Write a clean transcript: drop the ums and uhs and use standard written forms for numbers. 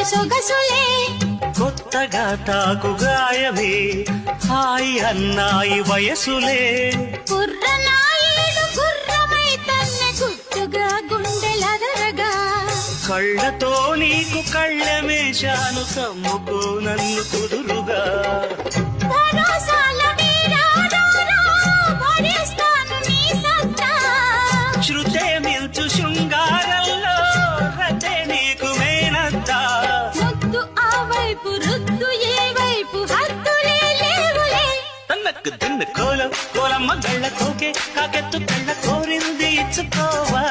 సొగసులే కొత్తగా తాకు గాయమే హాయి అన్నాయి వయసులే కుర్రనాయుడు గుర్రమై తన్న గుట్టుగా గుండెలదరగా కళ్ళతో నీకు కళ్ళమేశాను కమ్ముకో నన్ను కుదురుగా భరోసాల వీరాడారా, భరిస్తాను నీ సత్తా. శృతే మిల్చు శృంగారంలో రతే నీకు మేనత్తా ముద్దు ఆ వైపు రుద్దు ఏ వైపు హద్దులే లేవులే తన్నకు తిన్ను కోలం కోలమ్మ గళ్ళ కోకే కాకెత్తు కళ్ళ కోరింది ఇచ్చుకోవా